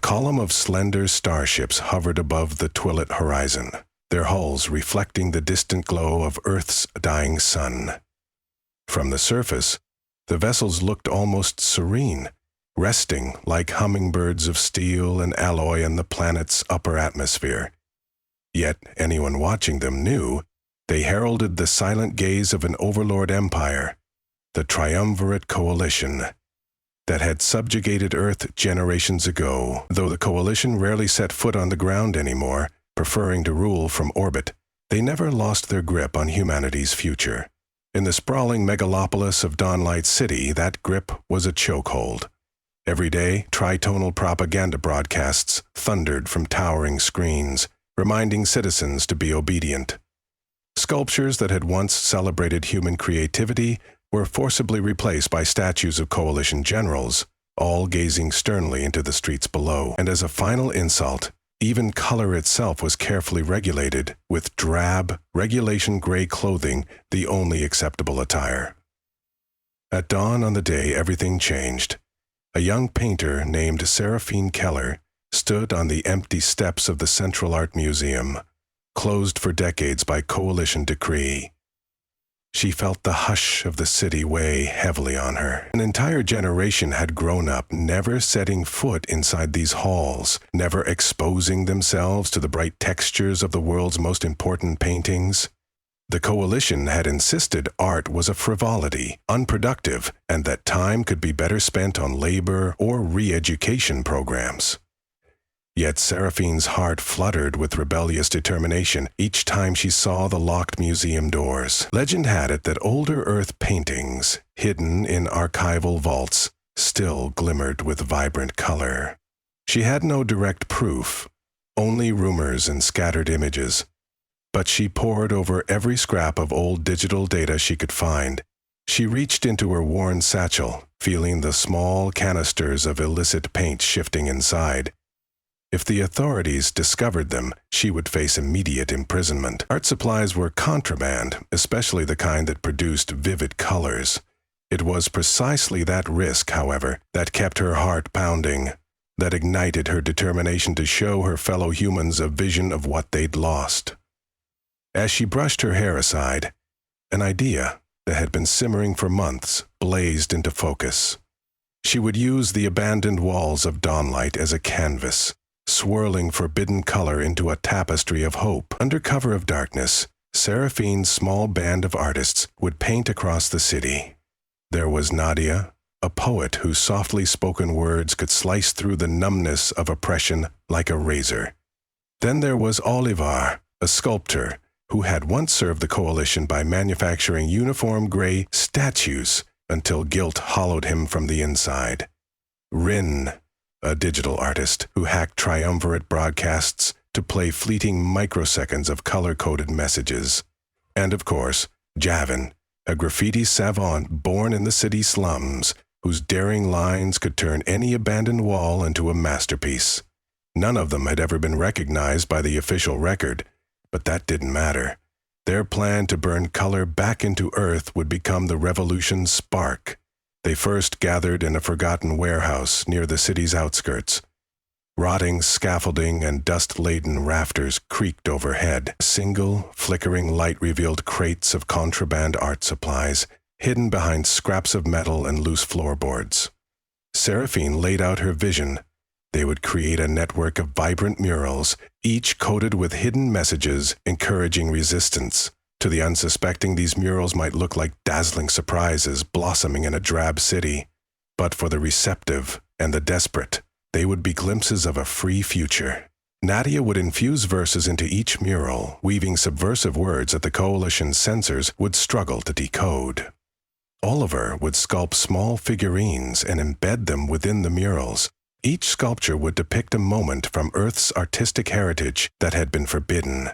column of slender starships hovered above the twilit horizon, their hulls reflecting the distant glow of Earth's dying sun. From the surface, the vessels looked almost serene, resting like hummingbirds of steel and alloy in the planet's upper atmosphere. Yet anyone watching them knew they heralded the silent gaze of an overlord empire, the triumvirate coalition, that had subjugated Earth generations ago. Though the coalition rarely set foot on the ground anymore, preferring to rule from orbit, they never lost their grip on humanity's future. In the sprawling megalopolis of Dawnlight City, that grip was a chokehold. Every day, tritonal propaganda broadcasts thundered from towering screens, reminding citizens to be obedient. Sculptures that had once celebrated human creativity were forcibly replaced by statues of coalition generals, all gazing sternly into the streets below. And as a final insult, even color itself was carefully regulated, with drab, regulation-gray clothing the only acceptable attire. At dawn on the day everything changed, a young painter named Seraphine Keller stood on the empty steps of the Central Art Museum, closed for decades by coalition decree. She felt the hush of the city weigh heavily on her. An entire generation had grown up never setting foot inside these halls, never exposing themselves to the bright textures of the world's most important paintings. The coalition had insisted art was a frivolity, unproductive, and that time could be better spent on labor or re-education programs. Yet Seraphine's heart fluttered with rebellious determination each time she saw the locked museum doors. Legend had it that older Earth paintings, hidden in archival vaults, still glimmered with vibrant color. She had no direct proof, only rumors and scattered images. But she pored over every scrap of old digital data she could find. She reached into her worn satchel, feeling the small canisters of illicit paint shifting inside. If the authorities discovered them, she would face immediate imprisonment. Art supplies were contraband, especially the kind that produced vivid colors. It was precisely that risk, however, that kept her heart pounding, that ignited her determination to show her fellow humans a vision of what they'd lost. As she brushed her hair aside, an idea that had been simmering for months blazed into focus. She would use the abandoned walls of Dawnlight as a canvas, swirling forbidden color into a tapestry of hope. Under cover of darkness, Seraphine's small band of artists would paint across the city. There was Nadia, a poet whose softly spoken words could slice through the numbness of oppression like a razor. Then there was Olivar, a sculptor who had once served the coalition by manufacturing uniform gray statues until guilt hollowed him from the inside. Rin, a digital artist who hacked triumvirate broadcasts to play fleeting microseconds of color-coded messages. And of course, Javin, a graffiti savant born in the city slums, whose daring lines could turn any abandoned wall into a masterpiece. None of them had ever been recognized by the official record, but that didn't matter. Their plan to burn color back into Earth would become the revolution's spark. They first gathered in a forgotten warehouse near the city's outskirts. Rotting scaffolding and dust-laden rafters creaked overhead. A single, flickering light revealed crates of contraband art supplies, hidden behind scraps of metal and loose floorboards. Seraphine laid out her vision. They would create a network of vibrant murals, each coated with hidden messages encouraging resistance. To the unsuspecting, these murals might look like dazzling surprises blossoming in a drab city. But for the receptive and the desperate, they would be glimpses of a free future. Nadia would infuse verses into each mural, weaving subversive words that the coalition's censors would struggle to decode. Oliver would sculpt small figurines and embed them within the murals. Each sculpture would depict a moment from Earth's artistic heritage that had been forbidden.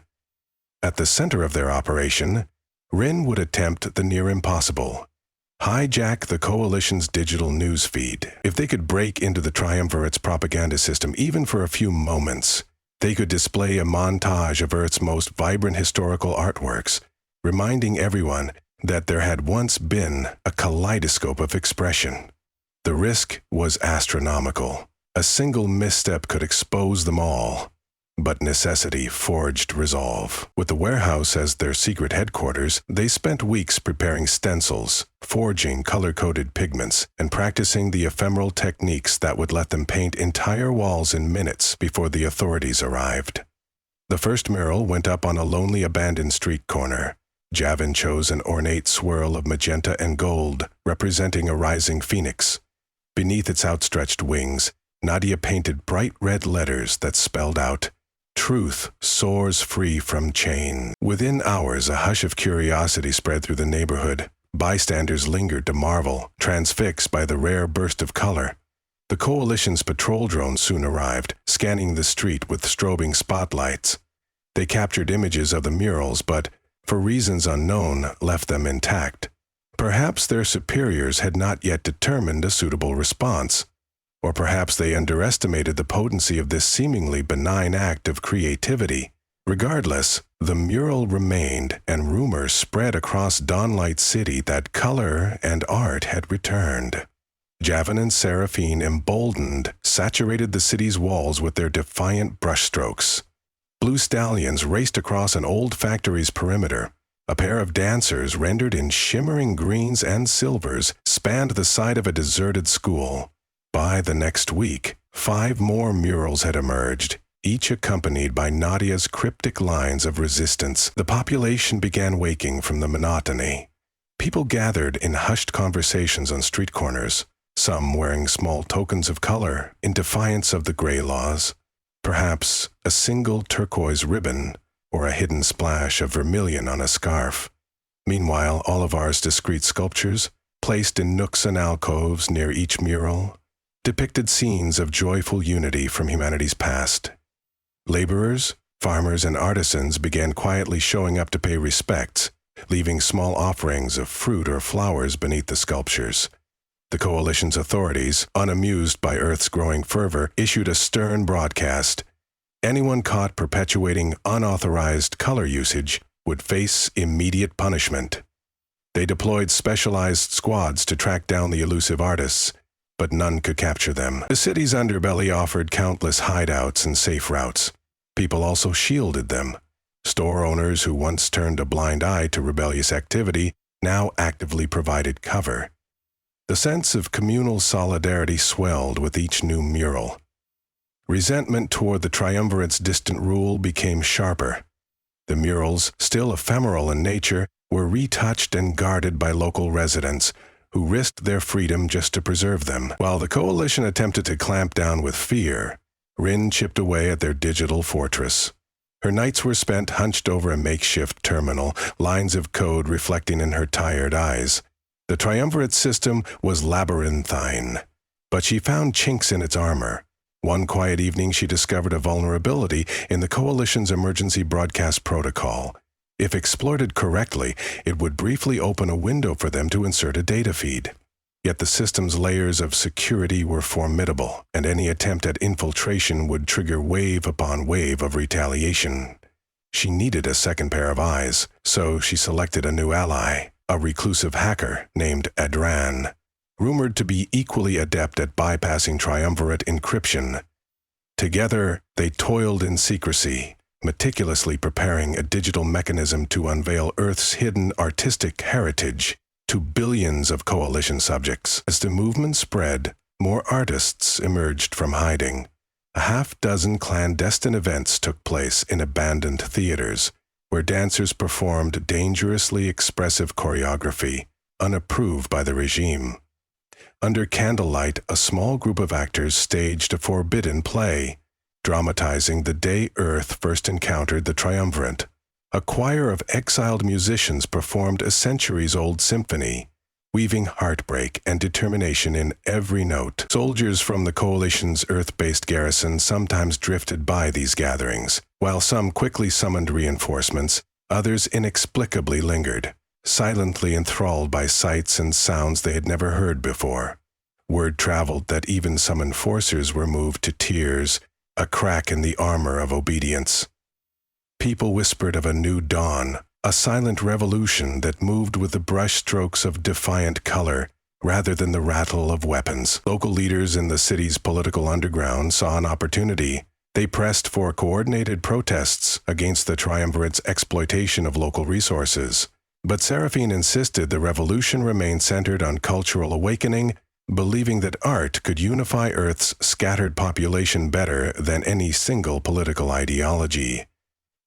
At the center of their operation, Rin would attempt the near impossible: hijack the coalition's digital news feed. If they could break into the triumvirate's propaganda system even for a few moments, they could display a montage of Earth's most vibrant historical artworks, reminding everyone that there had once been a kaleidoscope of expression. The risk was astronomical, A single misstep could expose them all. But necessity forged resolve. With the warehouse as their secret headquarters, they spent weeks preparing stencils, forging color-coded pigments, and practicing the ephemeral techniques that would let them paint entire walls in minutes before the authorities arrived. The first mural went up on a lonely abandoned street corner. Javin chose an ornate swirl of magenta and gold, representing a rising phoenix. Beneath its outstretched wings, Nadia painted bright red letters that spelled out, "Truth soars free from chain." Within hours, a hush of curiosity spread through the neighborhood. Bystanders lingered to marvel, transfixed by the rare burst of color. The coalition's patrol drones soon arrived, scanning the street with strobing spotlights. They captured images of the murals, but, for reasons unknown, left them intact. Perhaps their superiors had not yet determined a suitable response. Or perhaps they underestimated the potency of this seemingly benign act of creativity. Regardless, the mural remained, and rumors spread across Dawnlight City that color and art had returned. Javin and Seraphine, emboldened, saturated the city's walls with their defiant brushstrokes. Blue stallions raced across an old factory's perimeter. A pair of dancers, rendered in shimmering greens and silvers, spanned the side of a deserted school. By the next week, 5 more murals had emerged, each accompanied by Nadia's cryptic lines of resistance. The population began waking from the monotony. People gathered in hushed conversations on street corners, some wearing small tokens of color in defiance of the gray laws. Perhaps a single turquoise ribbon or a hidden splash of vermilion on a scarf. Meanwhile, Olivar's discreet sculptures, placed in nooks and alcoves near each mural, depicted scenes of joyful unity from humanity's past. Laborers, farmers, and artisans began quietly showing up to pay respects, leaving small offerings of fruit or flowers beneath the sculptures. The coalition's authorities, unamused by Earth's growing fervor, issued a stern broadcast. Anyone caught perpetuating unauthorized color usage would face immediate punishment. They deployed specialized squads to track down the elusive artists, but none could capture them. The city's underbelly offered countless hideouts and safe routes. People also shielded them. Store owners who once turned a blind eye to rebellious activity now actively provided cover. The sense of communal solidarity swelled with each new mural. Resentment toward the triumvirate's distant rule became sharper. The murals, still ephemeral in nature, were retouched and guarded by local residents, who risked their freedom just to preserve them. While the coalition attempted to clamp down with fear, Rin chipped away at their digital fortress. Her nights were spent hunched over a makeshift terminal, lines of code reflecting in her tired eyes. The triumvirate system was labyrinthine, but she found chinks in its armor. One quiet evening, she discovered a vulnerability in the coalition's emergency broadcast protocol. If exploited correctly, it would briefly open a window for them to insert a data feed. Yet the system's layers of security were formidable, and any attempt at infiltration would trigger wave upon wave of retaliation. She needed a second pair of eyes, so she selected a new ally, a reclusive hacker named Adran, rumored to be equally adept at bypassing triumvirate encryption. Together, they toiled in secrecy, meticulously preparing a digital mechanism to unveil Earth's hidden artistic heritage to billions of coalition subjects. As the movement spread, more artists emerged from hiding. A half-dozen clandestine events took place in abandoned theaters, where dancers performed dangerously expressive choreography, unapproved by the regime. Under candlelight, a small group of actors staged a forbidden play, dramatizing the day Earth first encountered the triumvirate. A choir of exiled musicians performed a centuries-old symphony, weaving heartbreak and determination in every note. Soldiers from the coalition's Earth-based garrison sometimes drifted by these gatherings. While some quickly summoned reinforcements, others inexplicably lingered, silently enthralled by sights and sounds they had never heard before. Word traveled that even some enforcers were moved to tears, a crack in the armor of obedience. People whispered of a new dawn, a silent revolution that moved with the brushstrokes of defiant color, rather than the rattle of weapons. Local leaders in the city's political underground saw an opportunity. They pressed for coordinated protests against the triumvirate's exploitation of local resources. But Seraphine insisted the revolution remain centered on cultural awakening, believing that art could unify Earth's scattered population better than any single political ideology.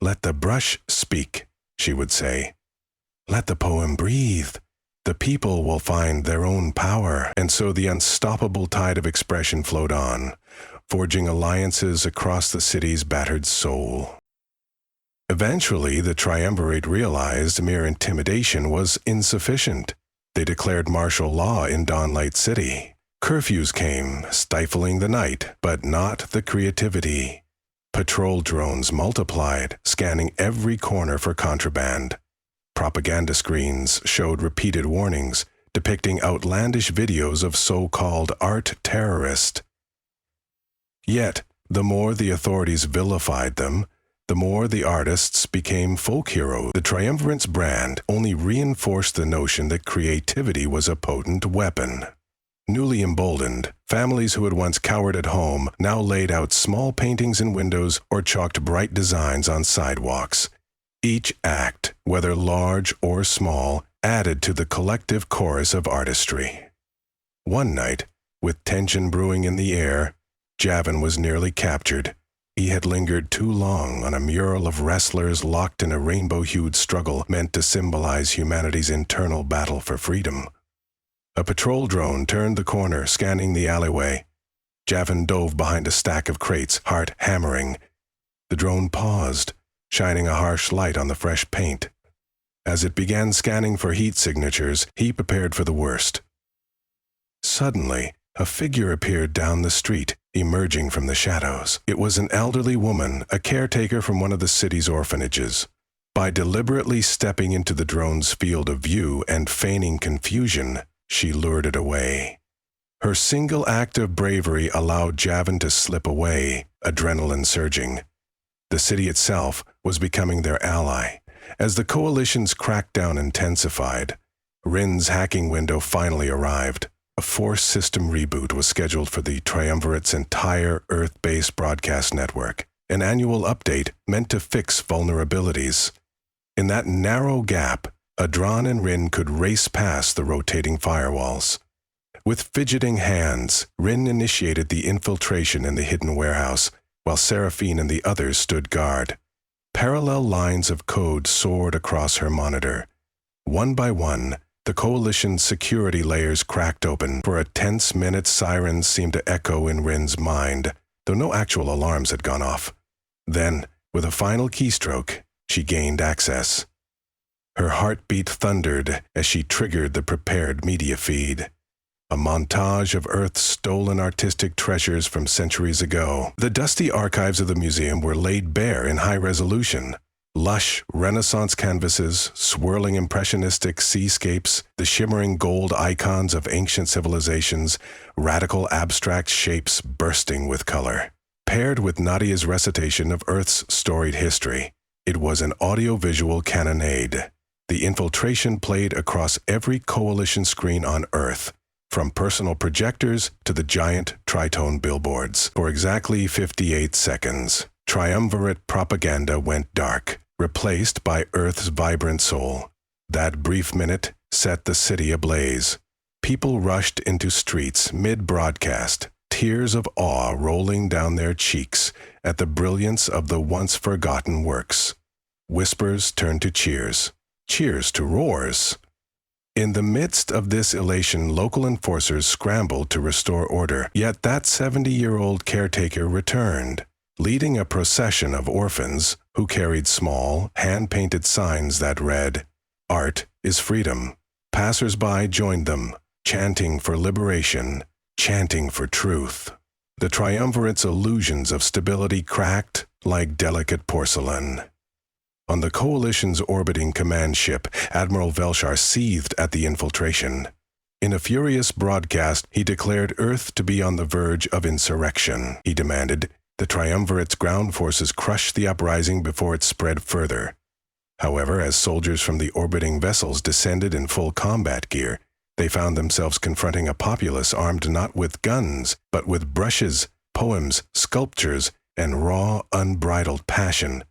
"Let the brush speak," she would say. "Let the poem breathe. The people will find their own power." And so the unstoppable tide of expression flowed on, forging alliances across the city's battered soul. Eventually, the triumvirate realized mere intimidation was insufficient. They declared martial law in Dawnlight City. Curfews came, stifling the night, but not the creativity. Patrol drones multiplied, scanning every corner for contraband. Propaganda screens showed repeated warnings, depicting outlandish videos of so-called art terrorists. Yet, the more the authorities vilified them, the more the artists became folk heroes. The triumvirate's brand only reinforced the notion that creativity was a potent weapon. Newly emboldened, families who had once cowered at home now laid out small paintings in windows or chalked bright designs on sidewalks. Each act, whether large or small, added to the collective chorus of artistry. One night, with tension brewing in the air, Javin was nearly captured. He had lingered too long on a mural of wrestlers locked in a rainbow-hued struggle meant to symbolize humanity's internal battle for freedom. A patrol drone turned the corner, scanning the alleyway. Javin dove behind a stack of crates, heart hammering. The drone paused, shining a harsh light on the fresh paint. As it began scanning for heat signatures, he prepared for the worst. Suddenly, a figure appeared down the street, emerging from the shadows. It was an elderly woman, a caretaker from one of the city's orphanages. By deliberately stepping into the drone's field of view and feigning confusion, she lured it away. Her single act of bravery allowed Javin to slip away, adrenaline surging. The city itself was becoming their ally. As the coalition's crackdown intensified, Rin's hacking window finally arrived. A force system reboot was scheduled for the Triumvirate's entire Earth-based broadcast network, an annual update meant to fix vulnerabilities. In that narrow gap, Adran and Rin could race past the rotating firewalls. With fidgeting hands, Rin initiated the infiltration in the hidden warehouse, while Seraphine and the others stood guard. Parallel lines of code soared across her monitor. One by one, the coalition's security layers cracked open. For a tense minute, sirens seemed to echo in Rin's mind, though no actual alarms had gone off. Then, with a final keystroke, she gained access. Her heartbeat thundered as she triggered the prepared media feed. A montage of Earth's stolen artistic treasures from centuries ago. The dusty archives of the museum were laid bare in high resolution. Lush Renaissance canvases, swirling impressionistic seascapes, the shimmering gold icons of ancient civilizations, radical abstract shapes bursting with color. Paired with Nadia's recitation of Earth's storied history, it was an audiovisual cannonade. The infiltration played across every coalition screen on Earth, from personal projectors to the giant tritone billboards. For exactly 58 seconds, triumvirate propaganda went dark, replaced by Earth's vibrant soul. That brief minute set the city ablaze. People rushed into streets mid-broadcast, tears of awe rolling down their cheeks at the brilliance of the once-forgotten works. Whispers turned to cheers, cheers to roars. In the midst of this elation, local enforcers scrambled to restore order, yet that 70-year-old caretaker returned, leading a procession of orphans who carried small, hand-painted signs that read, "Art is freedom." Passers-by joined them, chanting for liberation, chanting for truth. The triumvirate's illusions of stability cracked like delicate porcelain. On the coalition's orbiting command ship, Admiral Velshar seethed at the infiltration. In a furious broadcast, he declared Earth to be on the verge of insurrection. He demanded the triumvirate's ground forces crush the uprising before it spread further. However, as soldiers from the orbiting vessels descended in full combat gear, They found themselves confronting a populace armed not with guns, but with brushes, poems, sculptures, and raw, unbridled passion.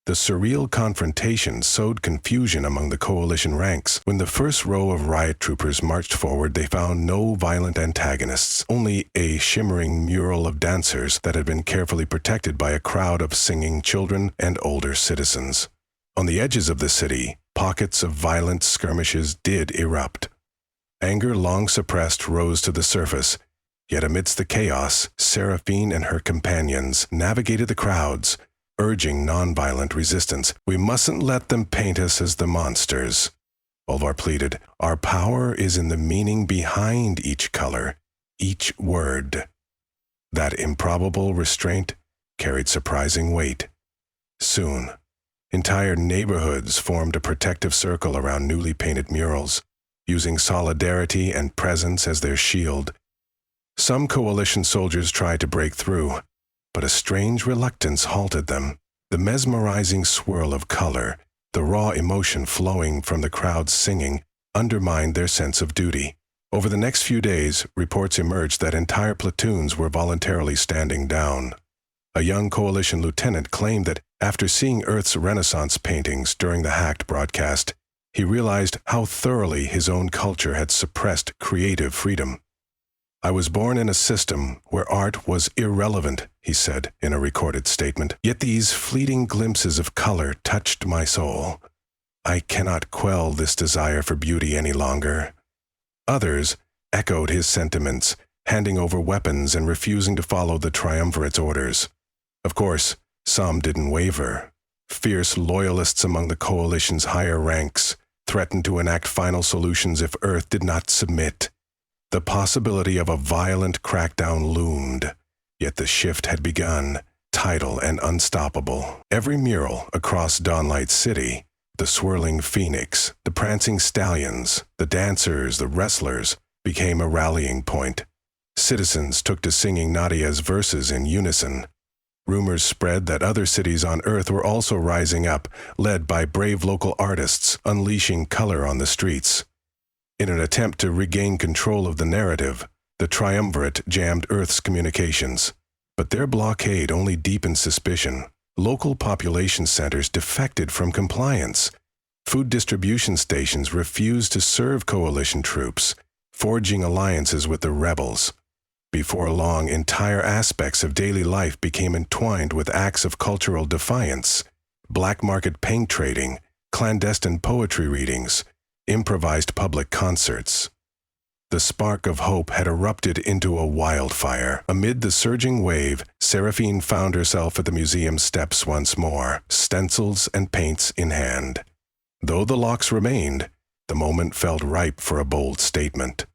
The surreal confrontation sowed confusion among the coalition ranks. When the first row of riot troopers marched forward, they found no violent antagonists, only a shimmering mural of dancers that had been carefully protected by a crowd of singing children and older citizens. On the edges of the city, pockets of violent skirmishes did erupt. Anger long suppressed rose to the surface, yet amidst the chaos, Seraphine and her companions navigated the crowds, urging nonviolent resistance. "We mustn't let them paint us as the monsters," Olvar pleaded. "Our power is in the meaning behind each color, each word." That improbable restraint carried surprising weight. Soon, entire neighborhoods formed a protective circle around newly painted murals, using solidarity and presence as their shield. Some coalition soldiers tried to break through, but a strange reluctance halted them. The mesmerizing swirl of color, the raw emotion flowing from the crowd's singing, undermined their sense of duty. Over the next few days, reports emerged that entire platoons were voluntarily standing down. A young coalition lieutenant claimed that after seeing Earth's Renaissance paintings during the hacked broadcast, he realized how thoroughly his own culture had suppressed creative freedom. "I was born in a system where art was irrelevant," he said in a recorded statement. "Yet these fleeting glimpses of color touched my soul. I cannot quell this desire for beauty any longer." Others echoed his sentiments, handing over weapons and refusing to follow the triumvirate's orders. Of course, some didn't waver. Fierce loyalists among the coalition's higher ranks threatened to enact final solutions if Earth did not submit. The possibility of a violent crackdown loomed, yet the shift had begun, tidal and unstoppable. Every mural across Dawnlight City, the swirling phoenix, the prancing stallions, the dancers, the wrestlers, became a rallying point. Citizens took to singing Nadia's verses in unison. Rumors spread that other cities on Earth were also rising up, led by brave local artists, unleashing color on the streets. In an attempt to regain control of the narrative, the triumvirate jammed Earth's communications. But their blockade only deepened suspicion. Local population centers defected from compliance. Food distribution stations refused to serve coalition troops, forging alliances with the rebels. Before long, entire aspects of daily life became entwined with acts of cultural defiance: black market paint trading, clandestine poetry readings, improvised public concerts. The spark of hope had erupted into a wildfire. Amid the surging wave, Seraphine found herself at the museum's steps once more, stencils and paints in hand. Though the locks remained, the moment felt ripe for a bold statement.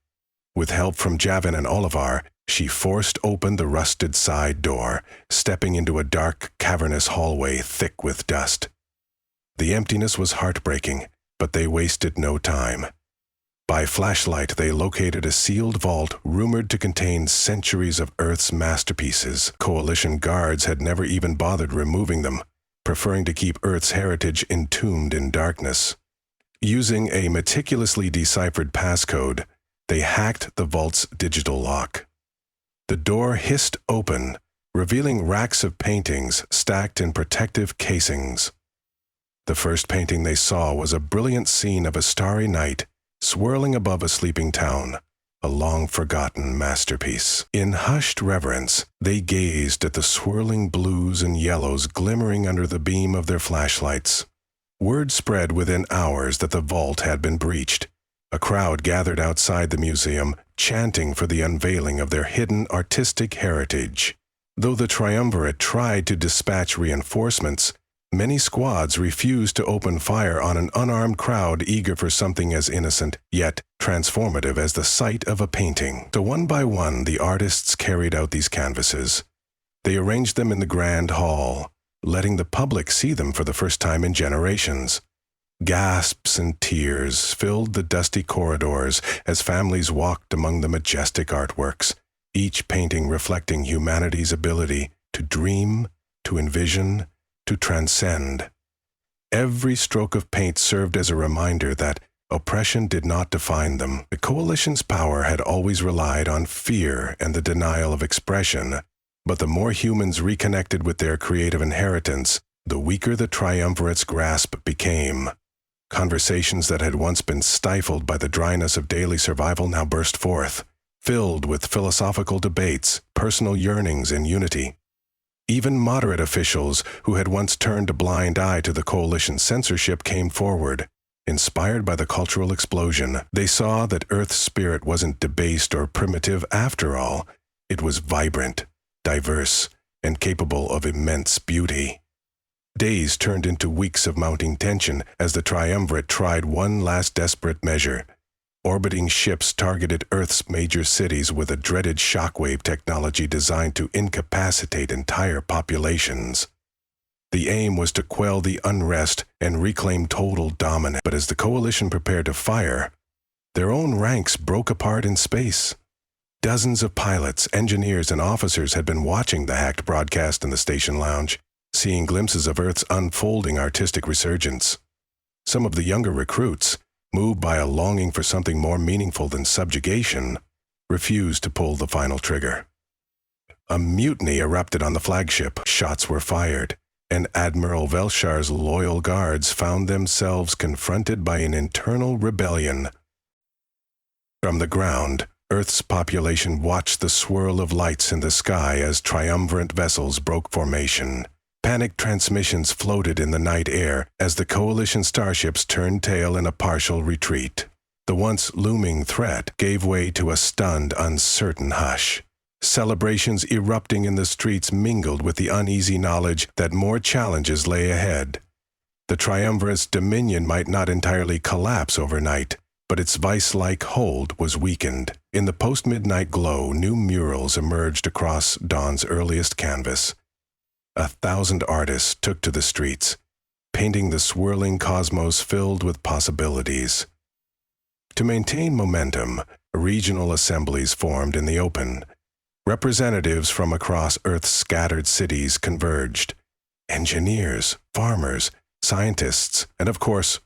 With help from Javin and Olivar, she forced open the rusted side door, stepping into a dark, cavernous hallway thick with dust. The emptiness was heartbreaking, but they wasted no time. By flashlight, they located a sealed vault rumored to contain centuries of Earth's masterpieces. Coalition guards had never even bothered removing them, preferring to keep Earth's heritage entombed in darkness. Using a meticulously deciphered passcode, they hacked the vault's digital lock. The door hissed open, revealing racks of paintings stacked in protective casings. The first painting they saw was a brilliant scene of a starry night swirling above a sleeping town, a long-forgotten masterpiece. In hushed reverence, they gazed at the swirling blues and yellows glimmering under the beam of their flashlights. Word spread within hours that the vault had been breached. A crowd gathered outside the museum, chanting for the unveiling of their hidden artistic heritage. Though the triumvirate tried to dispatch reinforcements, many squads refused to open fire on an unarmed crowd eager for something as innocent, yet transformative as the sight of a painting. So one by one, the artists carried out these canvases. They arranged them in the grand hall, letting the public see them for the first time in generations. Gasps and tears filled the dusty corridors as families walked among the majestic artworks, each painting reflecting humanity's ability to dream, to envision, to transcend. Every stroke of paint served as a reminder that, Oppression did not define them. The coalition's power had always relied on fear and the denial of expression, but the more humans reconnected with their creative inheritance, the weaker the triumvirate's grasp became. Conversations that had once been stifled by the dryness of daily survival now burst forth, filled with philosophical debates, personal yearnings, and unity. Even moderate officials who had once turned a blind eye to the coalition's censorship came forward. Inspired by the cultural explosion, they saw that Earth's spirit wasn't debased or primitive after all. It was vibrant, diverse, and capable of immense beauty. Days turned into weeks of mounting tension as the triumvirate tried one last desperate measure. Orbiting ships targeted Earth's major cities with a dreaded shockwave technology designed to incapacitate entire populations. The aim was to quell the unrest and reclaim total dominance. But as the coalition prepared to fire, their own ranks broke apart in space. Dozens of pilots, engineers, and officers had been watching the hacked broadcast in the station lounge, seeing glimpses of Earth's unfolding artistic resurgence. Some of the younger recruits, moved by a longing for something more meaningful than subjugation, refused to pull the final trigger. A mutiny erupted on the flagship. Shots were fired, and Admiral Velshar's loyal guards found themselves confronted by an internal rebellion. From the ground, Earth's population watched the swirl of lights in the sky as triumvirate vessels broke formation. Panicked transmissions floated in the night air as the coalition starships turned tail in a partial retreat. The once looming threat gave way to a stunned, uncertain hush. Celebrations erupting in the streets mingled with the uneasy knowledge that more challenges lay ahead. The triumvirate's dominion might not entirely collapse overnight, but its vice-like hold was weakened. In the post-midnight glow, new murals emerged across dawn's earliest canvas. 1,000 artists took to the streets, painting the swirling cosmos filled with possibilities. To maintain momentum, regional assemblies formed in the open. Representatives from across Earth's scattered cities converged. Engineers, farmers, scientists, and of course,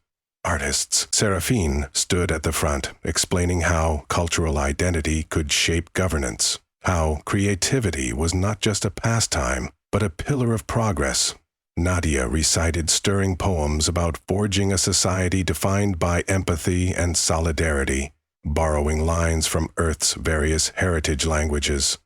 artists. Scifi stood at the front, explaining how cultural identity could shape governance, how creativity was not just a pastime, but a pillar of progress. Nadia recited stirring poems about forging a society defined by empathy and solidarity, borrowing lines from Earth's various heritage languages.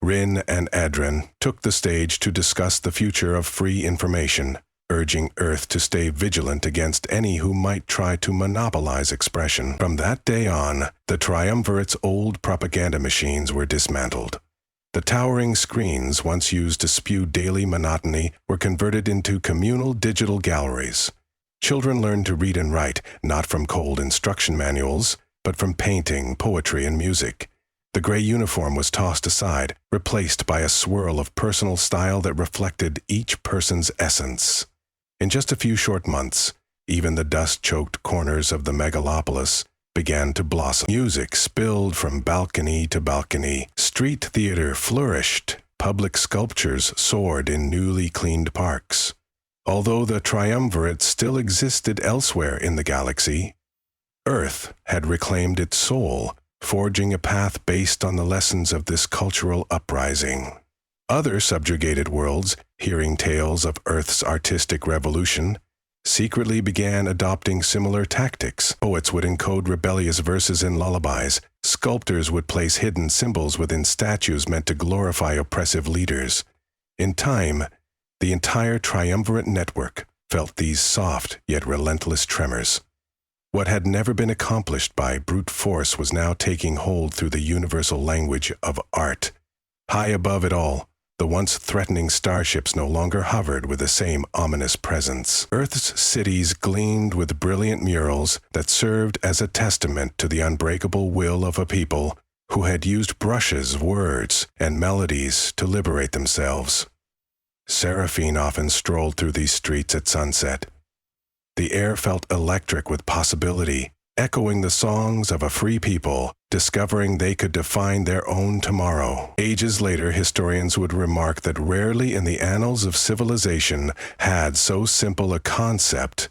Rin and Adren took the stage to discuss the future of free information, urging Earth to stay vigilant against any who might try to monopolize expression. From that day on, the triumvirate's old propaganda machines were dismantled. The towering screens once used to spew daily monotony were converted into communal digital galleries. Children learned to read and write, not from cold instruction manuals, but from painting, poetry, and music. The gray uniform was tossed aside, replaced by a swirl of personal style that reflected each person's essence. In just a few short months, even the dust-choked corners of the megalopolis began to blossom. Music spilled from balcony to balcony. Street theater flourished. Public sculptures soared in newly cleaned parks. Although the triumvirate still existed elsewhere in the galaxy, Earth had reclaimed its soul, forging a path based on the lessons of this cultural uprising. Other subjugated worlds, hearing tales of Earth's artistic revolution, secretly began adopting similar tactics. Poets would encode rebellious verses in lullabies. Sculptors would place hidden symbols within statues meant to glorify oppressive leaders. In time, the entire triumvirate network felt these soft yet relentless tremors. What had never been accomplished by brute force was now taking hold through the universal language of art. High above it all, the once threatening starships no longer hovered with the same ominous presence. Earth's cities gleamed with brilliant murals that served as a testament to the unbreakable will of a people who had used brushes, words, and melodies to liberate themselves. Scifi often strolled through these streets at sunset. The air felt electric with possibility, echoing the songs of a free people, discovering they could define their own tomorrow. Ages later, historians would remark that rarely in the annals of civilization had so simple a concept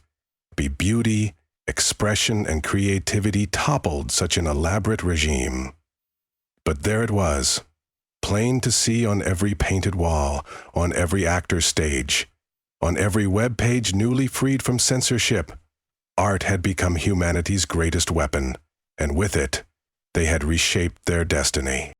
be beauty expression and creativity toppled such an elaborate regime. But there it was, plain to see on every painted wall, on every actor's stage, on every web page newly freed from censorship. Art had become humanity's greatest weapon, and with it, they had reshaped their destiny.